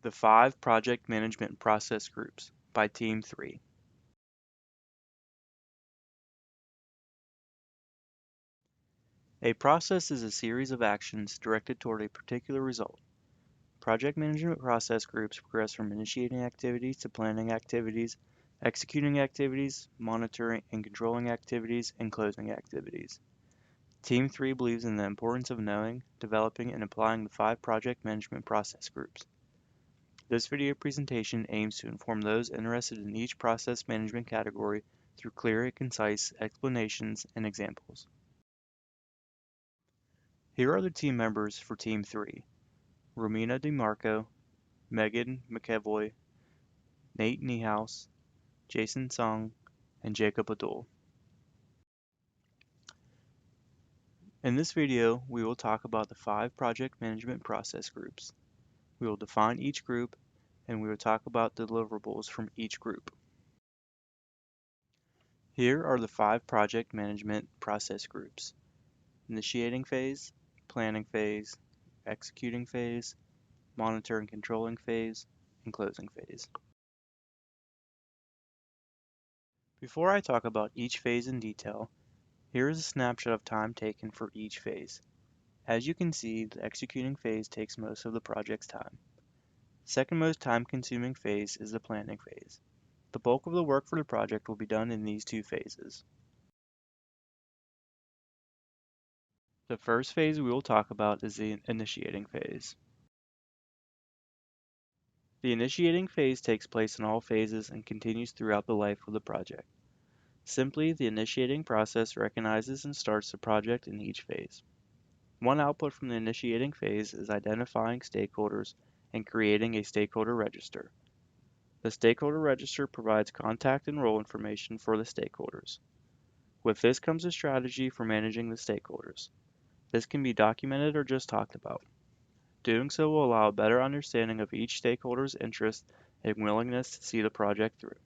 The 5 Project Management Process Groups by Team 3. A process is a series of actions directed toward a particular result. Project management process groups progress from initiating activities to planning activities, executing activities, monitoring and controlling activities, and closing activities. Team 3 believes in the importance of knowing, developing, and applying the 5 project management process groups. This video presentation aims to inform those interested in each process management category through clear and concise explanations and examples. Here are the team members for Team 3. Romina DeMarco, Megan McEvoy, Nate Niehaus, Jason Song, and Jacob Adul. In this video, we will talk about the 5 project management process groups. We will define each group, and we will talk about deliverables from each group. Here are the 5 project management process groups: initiating phase, planning phase, executing phase, monitor and controlling phase, and closing phase. Before I talk about each phase in detail, here is a snapshot of time taken for each phase. As you can see, the executing phase takes most of the project's time. The second most time-consuming phase is the planning phase. The bulk of the work for the project will be done in these 2 phases. The first phase we will talk about is the initiating phase. The initiating phase takes place in all phases and continues throughout the life of the project. Simply, the initiating process recognizes and starts the project in each phase. One output from the initiating phase is identifying stakeholders and creating a stakeholder register. The stakeholder register provides contact and role information for the stakeholders. With this comes a strategy for managing the stakeholders. This can be documented or just talked about. Doing so will allow a better understanding of each stakeholder's interest and willingness to see the project through.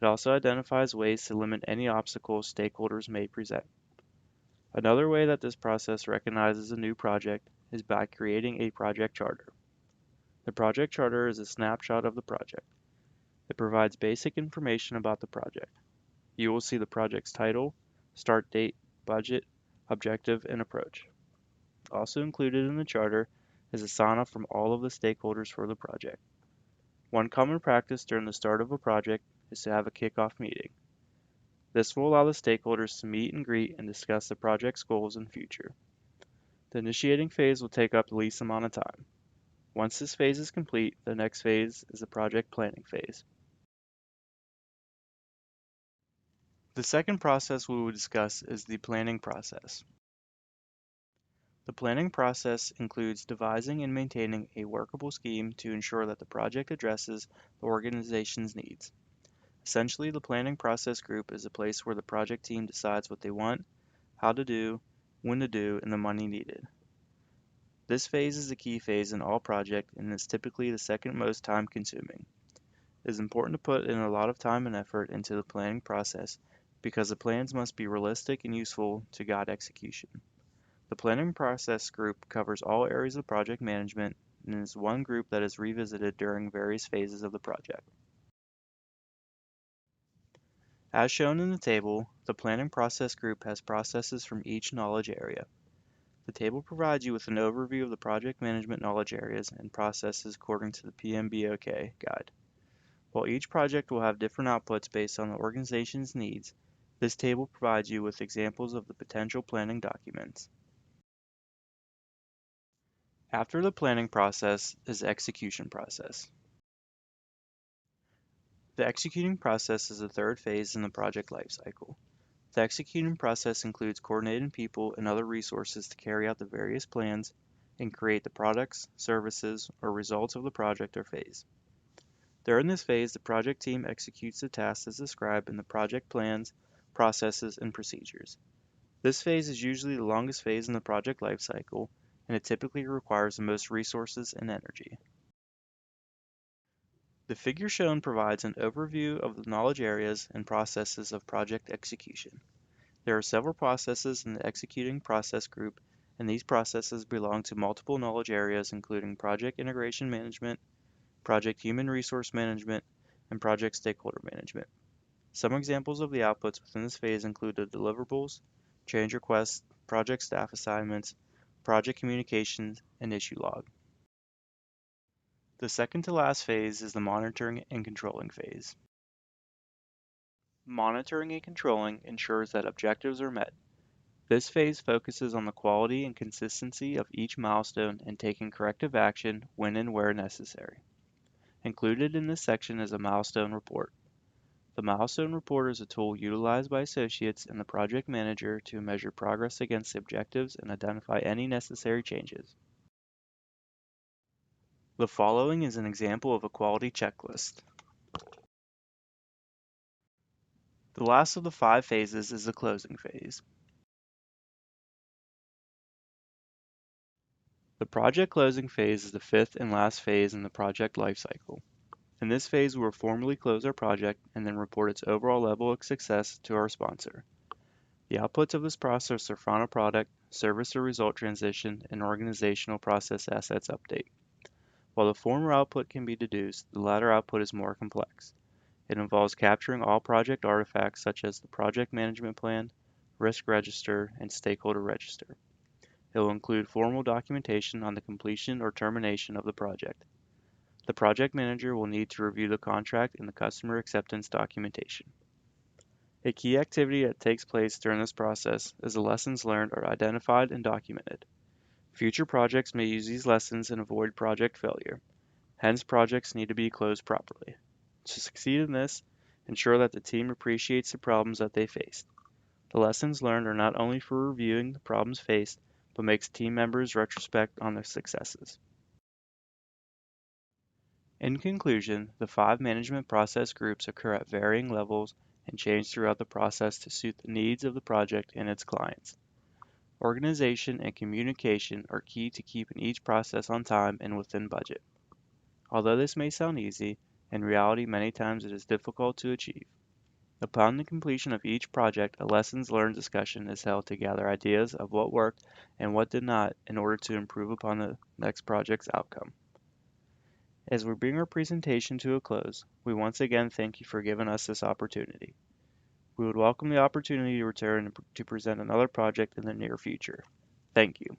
It also identifies ways to limit any obstacles stakeholders may present. Another way that this process recognizes a new project is by creating a project charter. The project charter is a snapshot of the project. It provides basic information about the project. You will see the project's title, start date, budget, objective, and approach. Also included in the charter is a sign-off from all of the stakeholders for the project. One common practice during the start of a project is to have a kickoff meeting. This will allow the stakeholders to meet and greet and discuss the project's goals and future. The initiating phase will take up the least amount of time. Once this phase is complete, the next phase is the project planning phase. The second process we will discuss is the planning process. The planning process includes devising and maintaining a workable scheme to ensure that the project addresses the organization's needs. Essentially, the planning process group is a place where the project team decides what they want, how to do, when to do, and the money needed. This phase is the key phase in all projects and is typically the second most time consuming. It is important to put in a lot of time and effort into the planning process because the plans must be realistic and useful to guide execution. The planning process group covers all areas of project management and is one group that is revisited during various phases of the project. As shown in the table, the planning process group has processes from each knowledge area. The table provides you with an overview of the project management knowledge areas and processes according to the PMBOK guide. While each project will have different outputs based on the organization's needs, this table provides you with examples of the potential planning documents. After the planning process is the execution process. The executing process is the third phase in the project lifecycle. The executing process includes coordinating people and other resources to carry out the various plans and create the products, services, or results of the project or phase. During this phase, the project team executes the tasks as described in the project plans, processes, and procedures. This phase is usually the longest phase in the project lifecycle, and it typically requires the most resources and energy. The figure shown provides an overview of the knowledge areas and processes of project execution. There are several processes in the executing process group, and these processes belong to multiple knowledge areas including project integration management, project human resource management, and project stakeholder management. Some examples of the outputs within this phase include the deliverables, change requests, project staff assignments, project communications, and issue log. The second to last phase is the monitoring and controlling phase. Monitoring and controlling ensures that objectives are met. This phase focuses on the quality and consistency of each milestone and taking corrective action when and where necessary. Included in this section is a milestone report. The milestone report is a tool utilized by associates and the project manager to measure progress against the objectives and identify any necessary changes. The following is an example of a quality checklist. The last of the 5 phases is the closing phase. The project closing phase is the 5th and last phase in the project lifecycle. In this phase, we will formally close our project and then report its overall level of success to our sponsor. The outputs of this process are final product, service to result transition, and organizational process assets update. While the former output can be deduced, the latter output is more complex. It involves capturing all project artifacts such as the project management plan, risk register, and stakeholder register. It will include formal documentation on the completion or termination of the project. The project manager will need to review the contract and the customer acceptance documentation. A key activity that takes place during this process is the lessons learned are identified and documented. Future projects may use these lessons and avoid project failure. Hence, projects need to be closed properly. To succeed in this, ensure that the team appreciates the problems that they faced. The lessons learned are not only for reviewing the problems faced, but makes team members retrospect on their successes. In conclusion, the 5 management process groups occur at varying levels and change throughout the process to suit the needs of the project and its clients. Organization and communication are key to keeping each process on time and within budget. Although this may sound easy, in reality many times it is difficult to achieve. Upon the completion of each project, a lessons learned discussion is held to gather ideas of what worked and what did not in order to improve upon the next project's outcome. As we bring our presentation to a close, we once again thank you for giving us this opportunity. We would welcome the opportunity to return to present another project in the near future. Thank you.